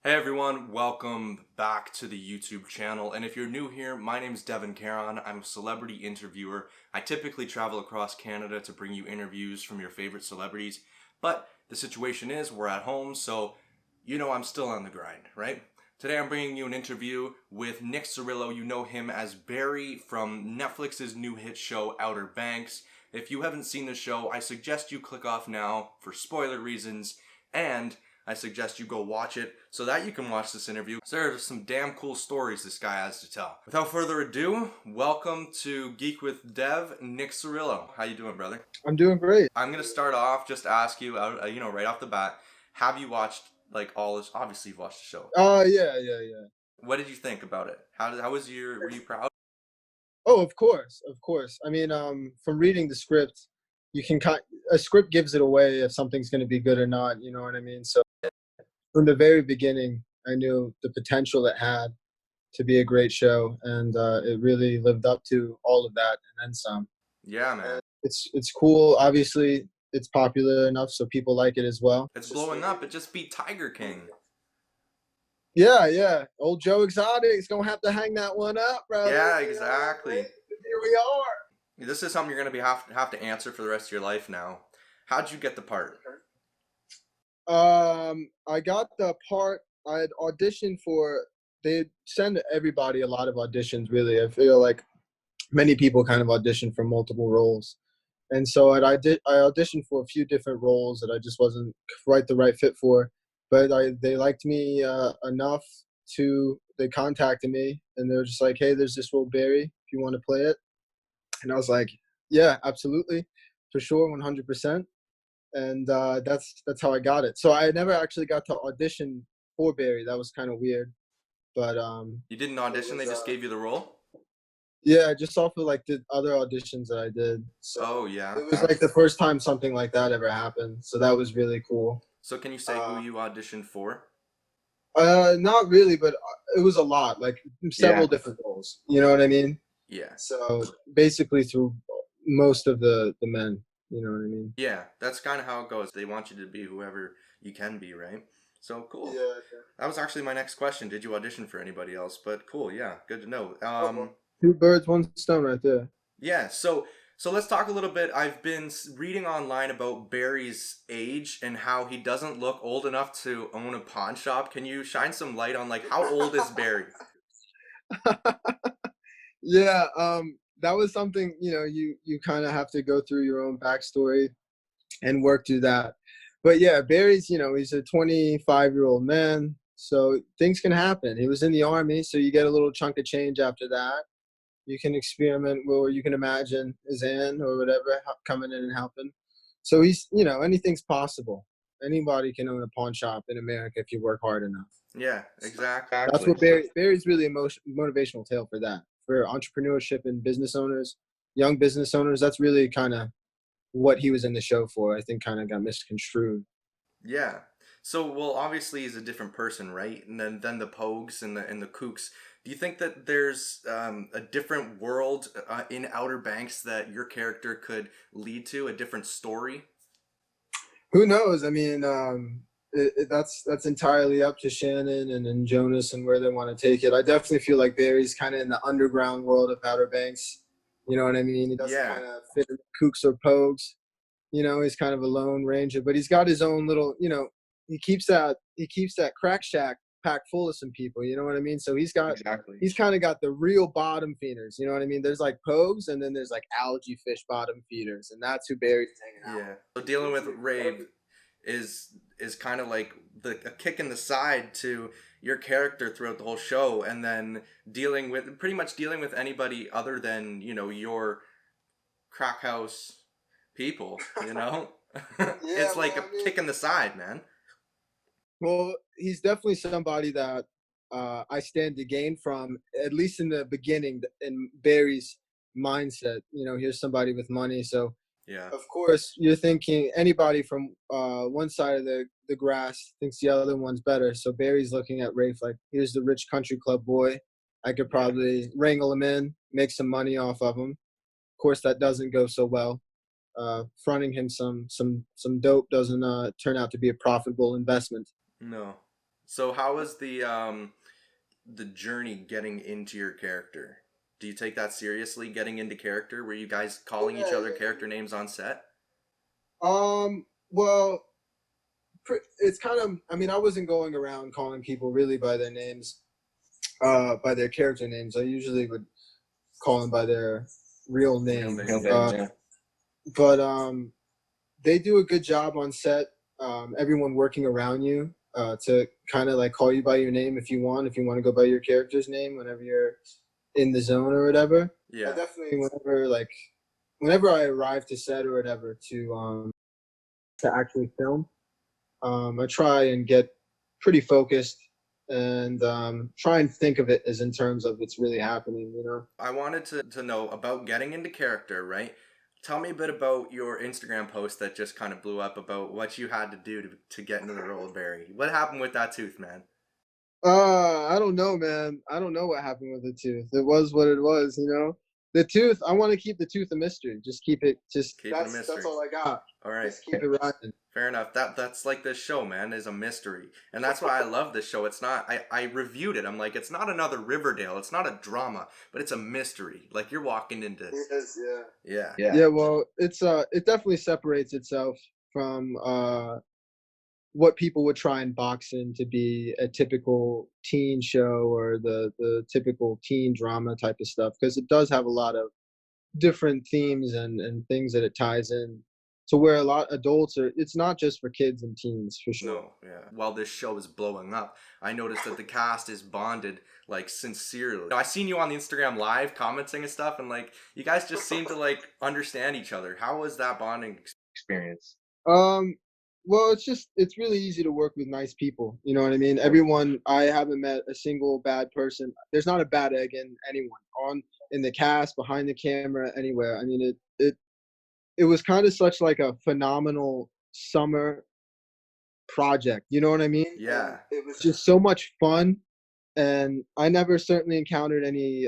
Hey everyone, welcome back to the YouTube channel. And if you're new here, my name is Devin Caron. I'm a celebrity interviewer. I typically travel across Canada to bring you interviews from your favorite celebrities. But the situation is we're at home, so I'm still on the grind, right? Today I'm bringing you an interview with Nick Cirillo. You know him as Barry from Netflix's new hit show Outer Banks. If you haven't seen the show, I suggest you click off now for spoiler reasons, and I suggest you go watch it so that you can watch this interview. So there are some damn cool stories this guy has to tell. Without further ado, welcome to Geek with Dev, Nick Cirillo. How you doing, brother? I'm doing great. I'm gonna start off just ask you, right off the bat, have you watched all this? Obviously, you've watched the show. Yeah. What did you think about it? Were you proud? Oh, of course, of course. I mean, from reading the script, a script gives it away if something's going to be good or not. You know what I mean? So from the very beginning, I knew the potential it had to be a great show, and it really lived up to all of that and then some. Yeah, man. And it's cool. Obviously, it's popular enough so people like it as well. It's blowing up. It just beat Tiger King. Yeah. Old Joe Exotic's gonna have to hang that one up, brother. Yeah, exactly. Here we are. This is something you're gonna have to answer for the rest of your life now. How'd you get the part? I got the part. I had auditioned for. They send everybody a lot of auditions. Really, I feel like many people kind of audition for multiple roles, and so I auditioned for a few different roles that I just wasn't quite the right fit for. But they liked me enough to they contacted me and they were just like, "Hey, there's this role, Barry. If you want to play it," and I was like, "Yeah, absolutely, for sure, 100%." And that's how I got it. So I never actually got to audition for Barry. That was kind of weird, but You didn't audition; they just gave you the role. yeah, just off of like the other auditions that I did. So Oh yeah. it was like the first time something like that ever happened. So that was really cool. So can you say who you auditioned for? Not really, but it was a lot, like several different roles. You know what I mean? Yeah. So basically through most of the men. You know what I mean? Yeah, that's kind of how it goes. They want you to be whoever you can be, right? So cool. Yeah. That was actually my next question. Did you audition for anybody else? But cool, yeah, good to know. Two birds, one stone, right there. Yeah. So let's talk a little bit. I've been reading online about Barry's age and how he doesn't look old enough to own a pawn shop. Can you shine some light on how old is Barry? Yeah, that was something, you kind of have to go through your own backstory and work through that. But yeah, Barry's, he's a 25-year-old man, so things can happen. He was in the army, so you get a little chunk of change after that. You can experiment or you can imagine his aunt or whatever coming in and helping. So he's, anything's possible. Anybody can own a pawn shop in America if you work hard enough. Yeah, exactly. That's what Barry's really a motivational tale for that. For entrepreneurship and business owners, young business owners, that's really kind of what he was in the show for. I think kind of got misconstrued. Yeah. So, well, obviously he's a different person, right? And then the Pogues and the Kooks. Do you think that there's a different world in Outer Banks that your character could lead to, a different story? Who knows? I mean, that's entirely up to Shannon and Jonas and where they want to take it. I definitely feel like Barry's kind of in the underground world of Outer Banks. You know what I mean? He doesn't kind of fit in Kooks or Pogues. He's kind of a lone ranger, but he's got his own little. He keeps that crack shack packed full of some people. You know what I mean? So he's kind of got the real bottom feeders. You know what I mean? There's like Pogues, and then there's like algae fish bottom feeders, and that's who Barry's hanging out. Yeah. So dealing with Rave is kind of like a kick in the side to your character throughout the whole show, and then pretty much dealing with anybody other than your crack house people. It's like a kick in the side, man. Well, he's definitely somebody that I stand to gain from, at least in the beginning, in Barry's mindset. Here's somebody with money, so. Yeah. Of course, you're thinking anybody from one side of the grass thinks the other one's better. So Barry's looking at Rafe like, here's the rich country club boy. I could probably wrangle him in, make some money off of him. Of course, that doesn't go so well. Fronting him some dope doesn't turn out to be a profitable investment. No. So how was the journey getting into your character? Do you take that seriously, getting into character? Were you guys calling each Yeah, other character names on set? well, it's kind of. I mean, I wasn't going around calling people really by their names, by their character names. I usually would call them by their real Real name. name, Okay, yeah. yeah. But they do a good job on set. Everyone working around you to kind of like call you by your name if you want. If you want to go by your character's name whenever you're in the zone or whatever. I Yeah. definitely whenever I arrive to set or whatever to actually film, I try and get pretty focused and try and think of it as in terms of it's really happening. You know. I wanted to know about getting into character, right? Tell me a bit about your Instagram post that just kind of blew up about what you had to do to get into the role of Barry. What happened with that tooth, man? I don't know, man. I don't know what happened with the tooth. It was what it was, you know. The tooth. I want to keep the tooth a mystery. Just keep it. Just Keep it a mystery. that's all I got. All right. Just keep it riding. Fair enough. That's like this show, man, is a mystery. And that's why I love this show. It's not I reviewed it. I'm like, it's not another Riverdale. It's not a drama, but it's a mystery. Like you're walking into Yes, yeah. Yeah. Yeah, well, it definitely separates itself from what people would try and box in to be a typical teen show or the typical teen drama type of stuff because it does have a lot of different themes and things that it ties in to where a lot adults are. It's not just for kids and teens for sure. No, yeah. While this show is blowing up, I noticed that the cast is bonded like sincerely. I seen you on the Instagram live commenting and stuff, and like you guys just seem to like understand each other. How was that bonding Experience. Um, well, it's really easy to work with nice people. You know what I mean? Everyone, I haven't met a single bad person. There's not a bad egg in anyone in the cast, behind the camera, anywhere. I mean, it was kind of such like a phenomenal summer project. You know what I mean? Yeah. And it was just so much fun. And I never certainly encountered any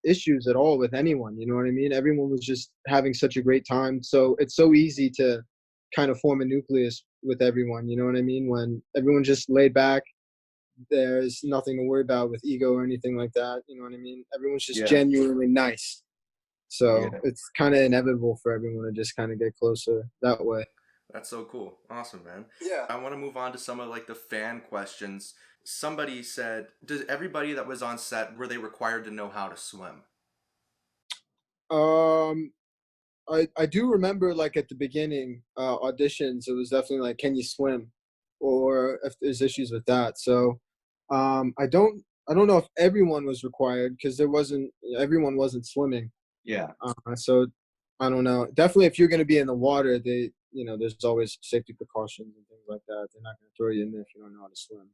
issues at all with anyone. You know what I mean? Everyone was just having such a great time. So it's so easy to kind of form a nucleus with everyone. You know what I mean? When everyone's just laid back, there's nothing to worry about with ego or anything like that. You know what I mean? Everyone's just Yeah. genuinely nice. So Yeah. it's kind of inevitable for everyone to just kind of get closer that way. That's so cool. Awesome, man. Yeah. I want to move on to some of like the fan questions. Somebody said, does everybody that was on set, were they required to know how to swim? I do remember like at the beginning auditions, it was definitely like, can you swim, or if there's issues with that. So I don't know if everyone was required because everyone wasn't swimming. Yeah. So I don't know. Definitely, if you're going to be in the water, there's always safety precautions and things like that. They're not going to throw you in there if you don't know how to swim.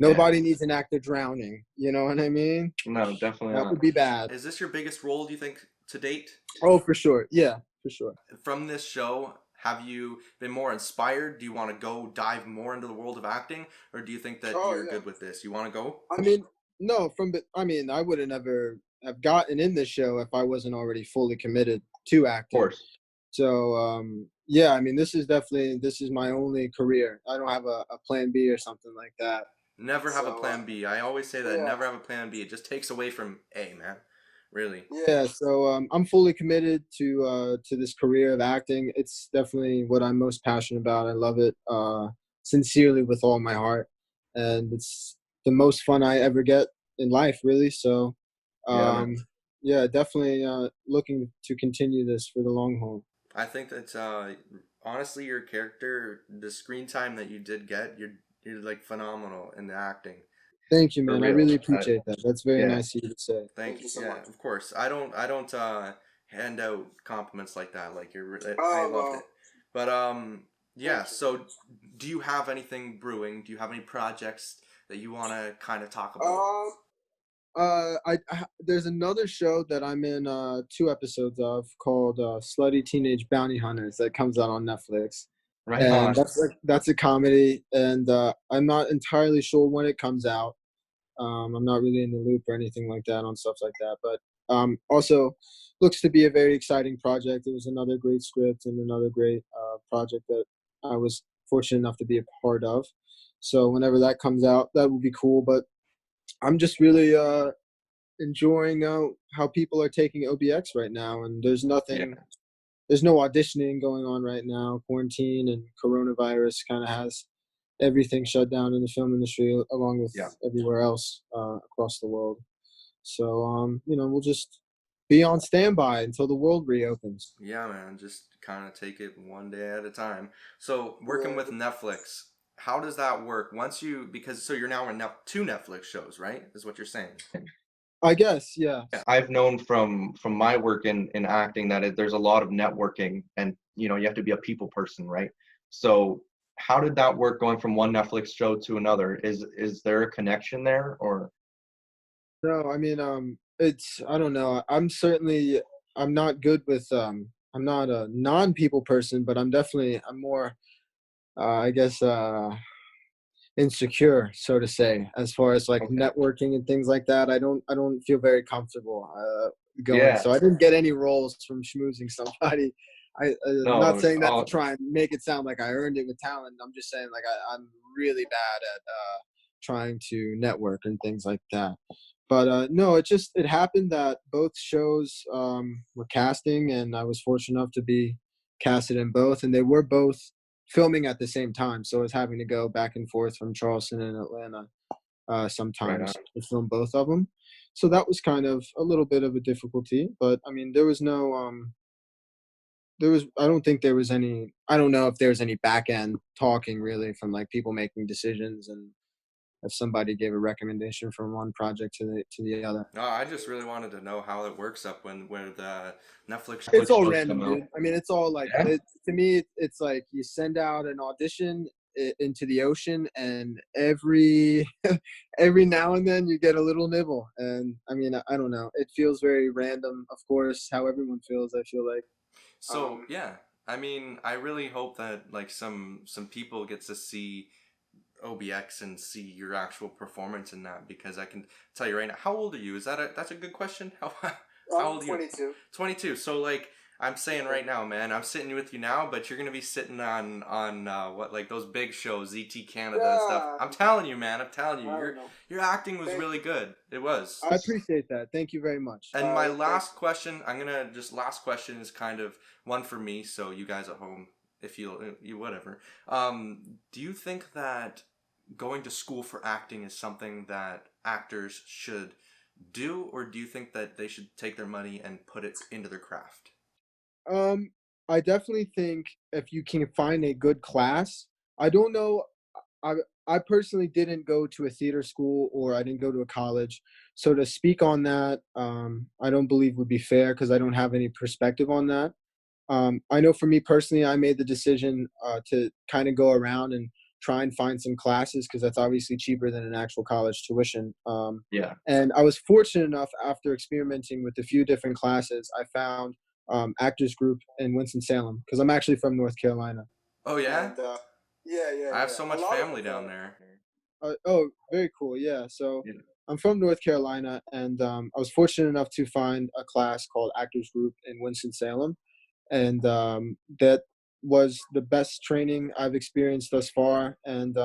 Nobody needs an actor drowning. You know what I mean? No, definitely That not. would be bad. Is this your biggest role, do you think, to date? Oh, for sure. Yeah, for sure. From this show, have you been more inspired? Do you want to go dive more into the world of acting? Or do you think that you're good with this? You want to go? I mean, no, I would have never have gotten in this show if I wasn't already fully committed to Of acting. course. So, yeah, I mean, this is my only career. I don't have a plan B or something like that. Never have a plan B. I always say that, never have a plan B. It just takes away from A, man. Really. Yeah, so I'm fully committed to this career of acting. It's definitely what I'm most passionate about. I love it sincerely with all my heart, and it's the most fun I ever get in life, really. So, yeah, definitely looking to continue this for the long haul. I think that honestly, your character, the screen time that you did get, you're like phenomenal in the acting. Thank you, man. I real. really appreciate that. That's very Yeah. nice of you to say. Thank you so much. Of course, I don't hand out compliments like that. Like I loved it. But yeah. So, do you have anything brewing? Do you have any projects that you want to kind of talk about? There's another show that I'm in 2 episodes of called Slutty Teenage Bounty Hunters that comes out on Netflix. Right And on. that's a comedy, and I'm not entirely sure when it comes out. I'm not really in the loop or anything like that on stuff like that, but also looks to be a very exciting project. It was another great script and another great project that I was fortunate enough to be a part of. So whenever that comes out, that would be cool. But I'm just really enjoying how people are taking OBX right now, and Yeah. there's no auditioning going on right now. Quarantine and coronavirus kind of has everything shut down in the film industry, along with Yeah. everywhere else across the world. So, we'll just be on standby until the world reopens. Yeah, man, just kind of take it one day at a time. So, working with Right. Netflix, how does that work? Once you, because so you're now in two Netflix shows, right? Is what you're saying. I guess, yeah. I've known from my work in acting that there's a lot of networking, and you have to be a people person, right? So how did that work going from one Netflix show to another? Is there a connection there, or? No, I mean, I don't know. I'm not good with, I'm not a non-people person, but I'm more, I guess, insecure, so to say, as far as like Okay. networking and things like that. I don't feel very comfortable going. Yeah. So I didn't get any roles from schmoozing somebody. I'm not No. saying that to try and make it sound like I earned it with talent. I'm just saying like I'm really bad at trying to network and things like that. But no, it happened that both shows were casting, and I was fortunate enough to be casted in both, and they were both filming at the same time. So I was having to go back and forth from Charleston and Atlanta Right sometimes on. to film both of them. So that was kind of a little bit of a difficulty, but I mean, there was no, I don't think there was any, I don't know if there's any back end talking really from like people making decisions, and if somebody gave a recommendation from one project to the other. No, I just really wanted to know how it works up when the Netflix It's Netflix all shows random, come out. dude. I mean, it's all like Yeah. to me. It's like you send out an audition into the ocean, and every every now and then you get a little nibble. And I mean, I don't know. It feels very random, of course, how everyone feels. I feel like. So yeah, I mean, I really hope that like some people get to see OBX and see your actual performance in that, because I can tell you right now. How old are you? Is that that's a good question? How I'm old are you? 22. 22. So like I'm saying right now, man, I'm sitting with you now, but you're gonna be sitting on what, like those big shows, ZT Canada and stuff. Yeah, I'm telling you, man. I'm telling you, I don't know. your acting was Thank really you. good. It was. I appreciate that. Thank you very much. And my last question, last question is kind of one for me. So you guys at home, if you whatever, do you think that going to school for acting is something that actors should do, or do you think that they should take their money and put it into their craft? Um, I definitely think if you can find a good class, I don't know. I I personally didn't go to a theater school, or I didn't go to a college, so to speak on that, I don't believe would be fair because I don't have any perspective on that. I know for me personally, I made the decision to kind of go around and try and find some classes because that's obviously cheaper than an actual college tuition. Yeah. And I was fortunate enough after experimenting with a few different classes, I found Actors Group in Winston-Salem because I'm actually from North Carolina. Oh yeah, And yeah, yeah, I have yeah. so A much lot of family down there. oh, very cool. Yeah. So Yeah. I'm from North Carolina, and I was fortunate enough to find a class called Actors Group in Winston-Salem, and that was the best training I've experienced thus far. And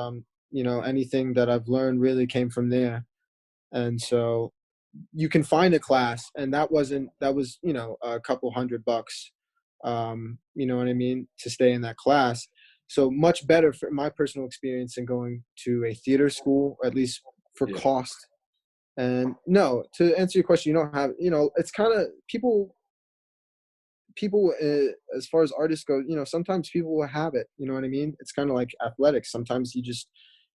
anything that I've learned really came from there. And so you can find a class, and that was a couple $100. You know what I mean, to stay in that class. So much better for my personal experience than going to a theater school, or at least for Yeah. cost. And no, to answer your question, you don't have, it's kind of people as far as artists go, sometimes people will have it, you know what I mean? It's kind of like athletics. Sometimes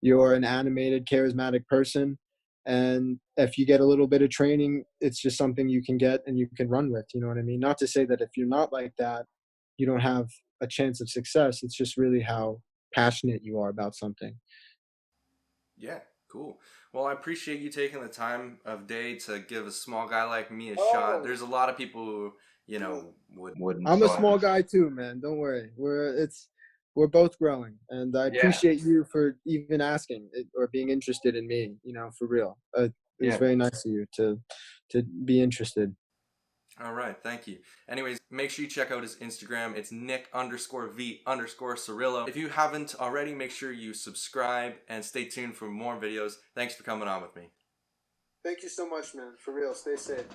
you're an animated, charismatic person, and if you get a little bit of training, it's just something you can get and you can run with, you know what I mean? Not to say that if you're not like that, you don't have a chance of success. It's just really how passionate you are about something. Yeah, cool. Well, I appreciate you taking the time of day to give a small guy like me a shot. Oh, There's a lot of people who, dude, would. Wouldn't. I'm a So I small just. guy too, man. Don't worry. We're both growing, and I Yeah. appreciate you for even asking or being interested in me. For real. It was Yeah. very nice of you to be interested. All right, thank you. Anyways, make sure you check out his Instagram. It's Nick_V_Cirillo. If you haven't already, make sure you subscribe and stay tuned for more videos. Thanks for coming on with me. Thank you so much, man. For real. Stay safe.